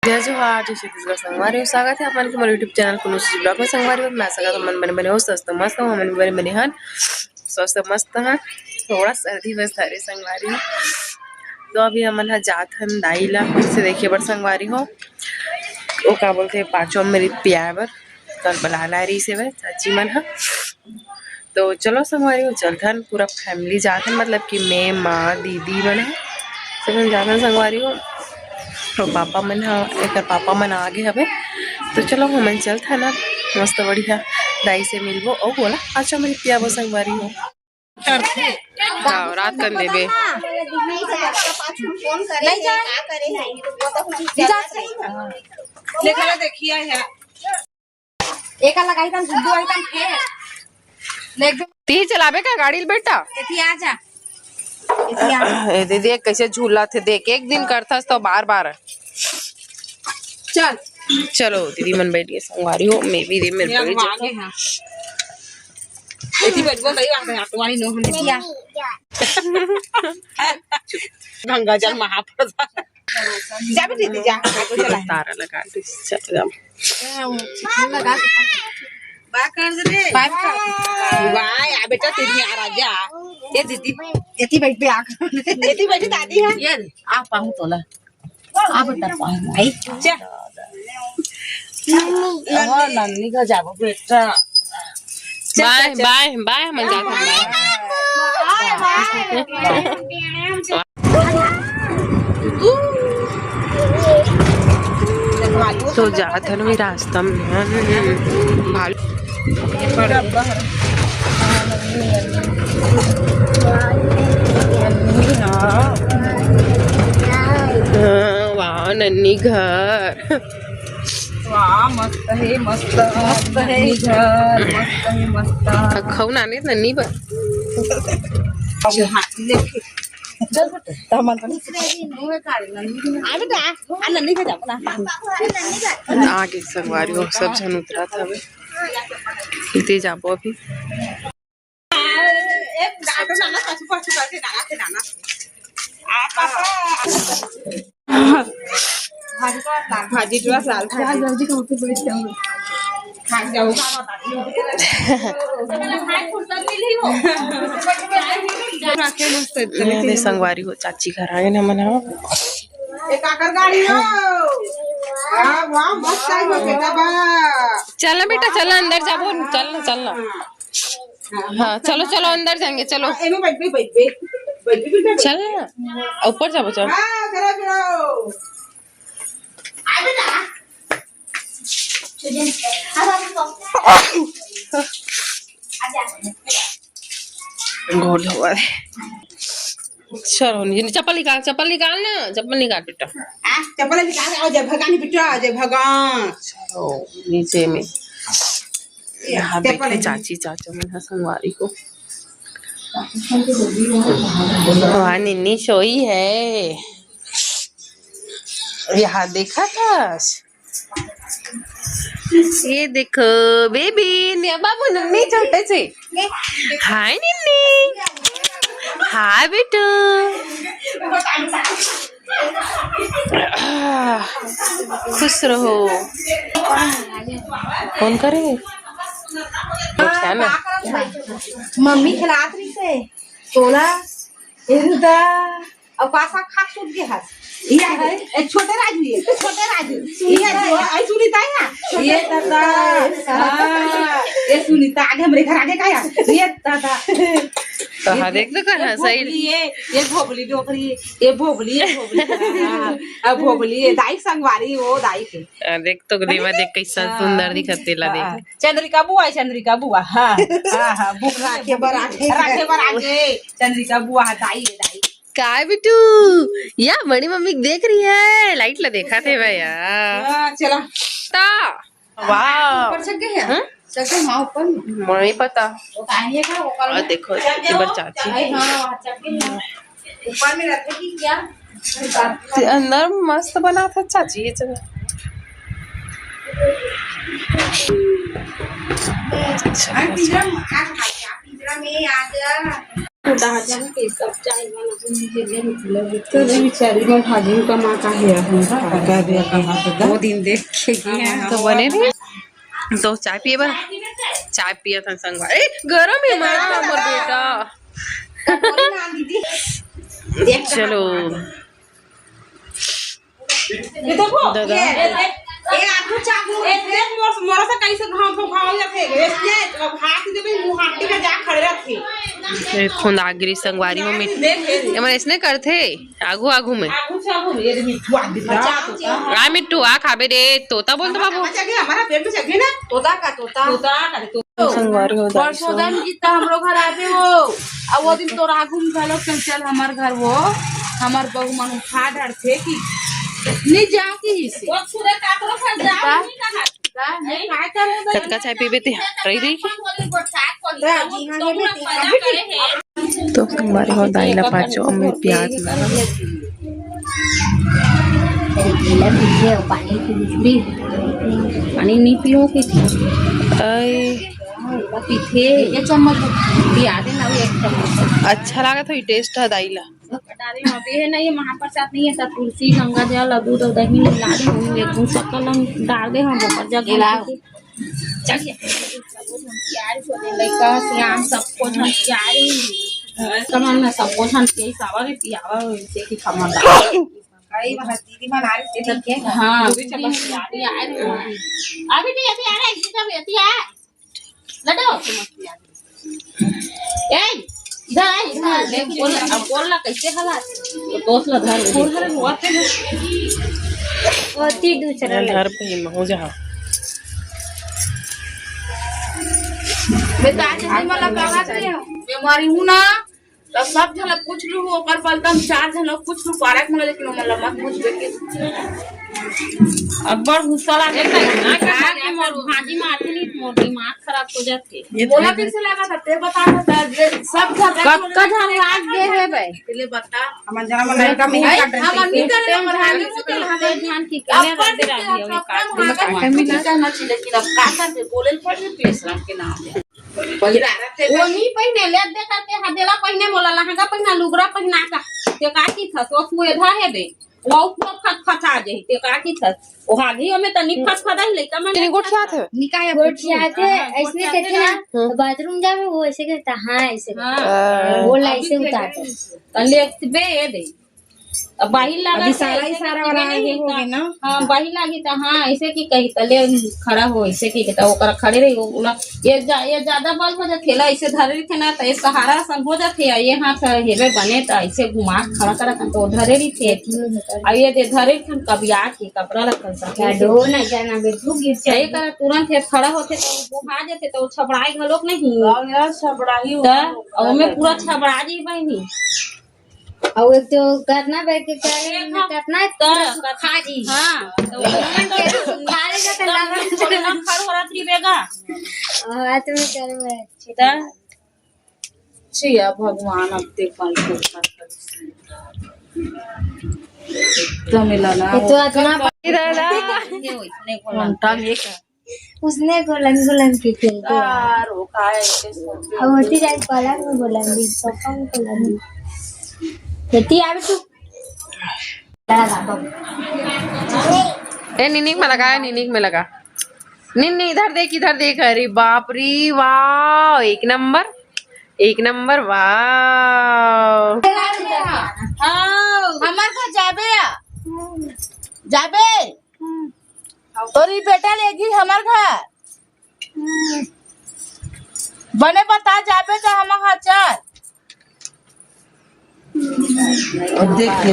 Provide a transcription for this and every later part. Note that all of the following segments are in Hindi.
जय जोहार जय छत्तीसगढ़ संगवारी हो स्वागत है अपन के मोर यूट्यूब चैनल कुनुश्री ब्लॉग में संगवारी हो मैं सगा मन बने बने हो स्वस्थ मस्त हो मन बने बने हन स्वस्थ मस्त है थोड़ा सर्दी बस थारे संगवारी हो। तो अभी हमन हा जात हन दाई ला फिर से देखिए बर संगवारी हो ओ का बोलते पांचों मेरी पिया बर कल बुलाना रही से वे चाची मन हा। तो चलो संगवारी हो चलथन पूरा फैमिली जाथन मतलब कि मैं माँ दीदी मन है सब जाथन संगवारी हो। तो पापा मन एक पापा मन आगे हवे तो चलो हमन चलथन ना मस्त बढ़िया दाई से मिलबो और बोला अच्छा मेरी पिया वो संगवारी हो रात कर देबे लेखा देखिए है एका लगाई तन गुड्डू आई तन फेर लेक ती चलाबे का गाड़ी बेटा एती आ जा ए देख कैसे झूला थे देख एक दिन करथस तो बार बार चल चलो दीदी मन बैठ गए संगवारी हो मैं भी दे मेरे बैठ आगे हां एती बैठ गो नहीं आगे आटवानी नो हम एती आ गंगा जल महाप्रसाद जा भी दीदी जा ऑटो चला तारा लगा दे चल जा लगा बा कर दे वाह आ बेटा तेरी आ राजा ये दीदी एती बैठ पे आ एती बैठी दादी है ये आ पाहु तोला आ बेटा पाहु आई जा हां नन्नी का जाबो बेटा बाय बाय बाय मन जाता बाय तो जात हन भी रास्ता में भालू वाह नन्नी घर वाह मस्त है मस्त मस्त है घर मस्त है मस्त खाऊ नाने नन्नी पर चल बेटा तमन तो आ बेटा आ नन्नी का जा ना आगे संगवारी हो सब जन उतरा था वे इते जाबो अभी एक डाटो नाना पाछू पाछू करके नाना से नाना आ पापा भाजी तो लाल जा जल्दी खाओ तो बैठ जाओ खा जाओ राखे मस्त मैं संगवारी हो चाची घर आए ना मना एक आकर गाड़ी हो हां वाह मस्त है वो बेटा बा चल बेटा चल अंदर जाबो चल हाँ चलो चलो अंदर जाएंगे चलो एमे बैठ चल ऊपर जाबो चल हां चलो आ बेटा घोल हुआ है चलो चप्पल निकाल ना चप्पल निकाल बेटा चप्पल निकाल आओ जय भगवान बेटा जय भगवान चलो नीचे में यहाँ देखिए चाची चाचा मन संगवारी को वहाँ निन्नी सोई है यहाँ देखा था ये देखो बेबी बाबू नन्नी छोटे से हाय निन्नी हाय बेटा खुश रहो कौन करे क्या ना मम्मी खिलात रही से तोला इधर अब पासा खा सूट के हाथ ये है एक छोटे राजू ये जो आई सुनीता है ना ये दादा ये सुनीता आगे हमारे घर आगे का ये दादा तो देख तो कहां सही ये भोबली डोकरी ये भोबली अब भोबली दाई संगवारी हो दाई के देख तो दीवा देख कैसा सुंदर दिखते ला देख चंद्रिका बुआ हां हां बुक राखे बर आगे चंद्रिका बुआ दाई काय बिटू या बड़ी मम्मी देख रही है लाइट ला देखा थे भैया चला ता वाह ऊपर चढ़ गए हैं चढ़ मां ऊपर नहीं पता वो काहे का और देखो इबर चाची हां चढ़ गए ऊपर में रखे की क्या अंदर मस्त बना था चाची ये जगह पिंजरा में आ जा बेचारी में भाजी कमा का है वो दिन देख के तो बने नहीं तो चाय पिए बा चाय पिया था संगवा ए गरम है मारा मोर बेटा चलो ये देखो दादा ये आगू चागू एक मोर से कैसे घाव को घाव जाते ये हाथ देबे मुंह हाथी का जा खड़े रहते खुंदागिरी संगवारी में मिट हमर इसने करथे आगू आगू में आगू चागू ये मिठुआ दिखा आ मिट्टू आ खाबे रे तोता बोलते बाबू हमारा पेट में चढ़े ना तोता का संगवारी हो परसोदन जीता हम लोग घर आते हो अब वो दिन तो रागू में चलो चल हमार घर वो हमार बहू मन उठा डर थे कि नहीं जा की से वो सुरे काटरो फस जा नहीं कहा कतका चाय पीबे ते रही रही तो संगवारी हो दाइला पाचो अम्मे प्याज पानी नहीं पियो के पीथे ये चम्मच पिया दे ना एक चम्मच अच्छा लगा तो टेस्ट है दाइला डाले अभी है ना ये महाप्रसाद नहीं है तो तुलसी गंगा जल दूध और दही मिला दे हम एक दूं सकल हम डाल दे हम ऊपर जग चलिए यार सो दे लइका सियाम सबको हम यार कमान ना सबको हम के सावर पियावा से की खमन कई बात दीदी बना रही थी ठीक है हां अभी चल यार अभी नहीं अभी आ रहा है इसका बेटी है लड्डू ए इधर बोलना कैसे हला दोस्त ला धर होते हैं होती दूसरा घर पे ही हो जा बेटा जैसे मला कहा थे बीमारी हूं ना तो सब जन कुछ लू ओकर पलतम चार जन कुछ लू पारक में लेकिन मला मत पूछ के अकबर गुस्सा लगे ना के मोर भाजी में आती नहीं मोर दिमाग खराब हो जाते बोला कैसे लगा था ते बता सब कक्का हम आज दे है भाई पहले बता हम जरा मन लड़का में हम नहीं करे हमर आगे मुते हमें ध्यान की कने रहते रही है काट में करना चाहिए लेकिन अब का करते बोले पड़ पेशरा के नाम वो नहीं पहने ले दे करते हदेला पहने मोला लहंगा पहना लुगरा पहना का ते का की था सो सुएधा है बे वो फट फटा जे ते का की था ओ हागी में त नि फट फटा ही लेका मन तेरी गोट साथ है निकाय गोट साथ है ऐसे कहते ना बाथरूम जावे वो ऐसे कहता हां ऐसे वो ऐसे उतारते तले बे दे अब बाही लगा अभी सारा वाला आगे हो गए ना हां बाही लगी त हां ऐसे की कही तले खड़ा हो ऐसे की कहता ओकर खड़े रही वो ये ज्यादा बल हो जाथे ला ऐसे धरे थे ना त ये सहारा सन हो जाथे ये हाथ हेबे बने त ऐसे घुमा खड़ा करा तो धरे रही थे अब ये दे धरे थे कभी आके कपड़ा रखल सा डो ना जाना बेटू गिर चाहिए कर तुरंत है खड़ा होते तो वो आ जाते तो छबड़ाई घलोक नहीं यार छबड़ाई और में पूरा छबड़ा जी बहनी और एक तो करना बैठ के करना तो खा जी हां तो खाने का तो लगा थोड़े ना खड़ हो रही बेगा हाथ में कर में सीता छिया भगवान अब ते कल को तो मिला ना तो इतना दादा इसने घंटा लेकर उसने गोलन की थी यार वो खाए अब होती जाए पलंग में गोलन दी सोफा में गोलन दी खेती आवे तू ए निनिक में लगा निनिक में लगा निन्नी इधर देख अरे बाप रे वाह एक नंबर वाह हमार का जाबे तोरी बेटा लेगी हमार घर बने बता जाबे तो हम चल देख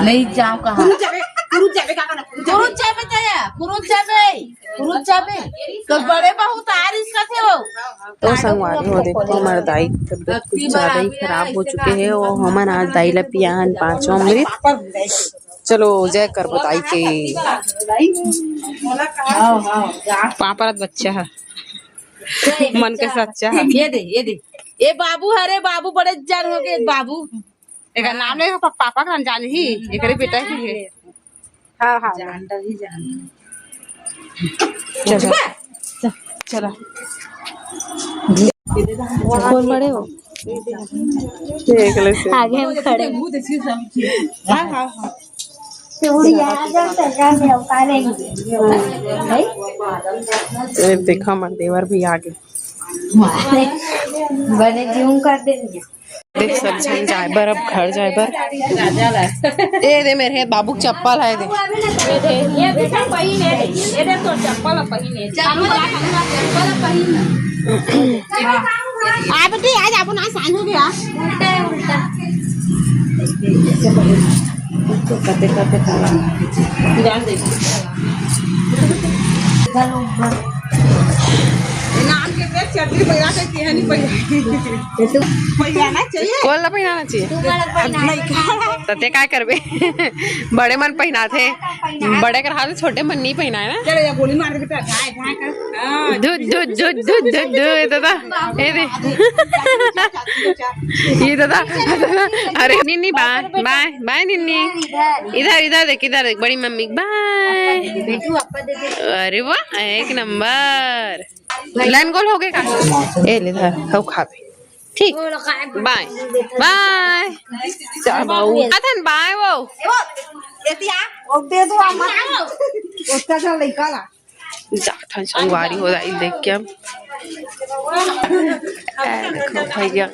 नहीं जाओ कहाँ तो बड़े बहुत इसका थे वो तो संगवारी हो देखो हमारा दाई तबियत कुछ ज्यादा ही खराब हो चुके हैं और हमन आज दाई ला पियान 5 अमृत चलो जय कर बताई के पापा बच्चा है मन के सच्चा है ये दे ये बाबू हरे बाबू बड़े जान हो गए बाबू एक नाम ले पापा का जान ही एक बेटा ही है हाँ जानता ही चलो कौन बड़े हो देख ले से आगे हम खड़े बहुत अच्छी सब्जी हाँ हाँ हाँ उड़िया जब सरकार में उतारेंगे भाई ये देखा मन देवर भी आगे बने जीव कर देंगे देख सब जन जाए बर अब घर जाए बर ए दे मेरे बाबू चप्पल है दे आ बेटी आज अपन आज सांझ हो गया उल्टा है उल्टा नाम के पेट चटनी पैदा करती है नहीं पैदा पैदा चाहिए कोल ना पहनाना चाहिए तो ते काय करबे बड़े मन पहना थे बड़े कर हाथ छोटे मन नहीं पहना है ना चलो या गोली मार के बेटा ढाई ढाई कर हां दूध दूध दूध दूध दूध दूध दादा ये दे ये दादा अरे निन्नी बाय बाय बाय निन्नी इधर इधर देख बड़ी मम्मी बाय बेटू आपा दे दे अरे वाह एक नंबर लाइन गोल हो गए का ए ले धर खाओ खाबे ठीक बाय बाय चल बाऊ अथन बाय वो एतिया और दे दो हम उसका जो लड़का ला जाठन संगवारी हो रही देख के हम देखो भैया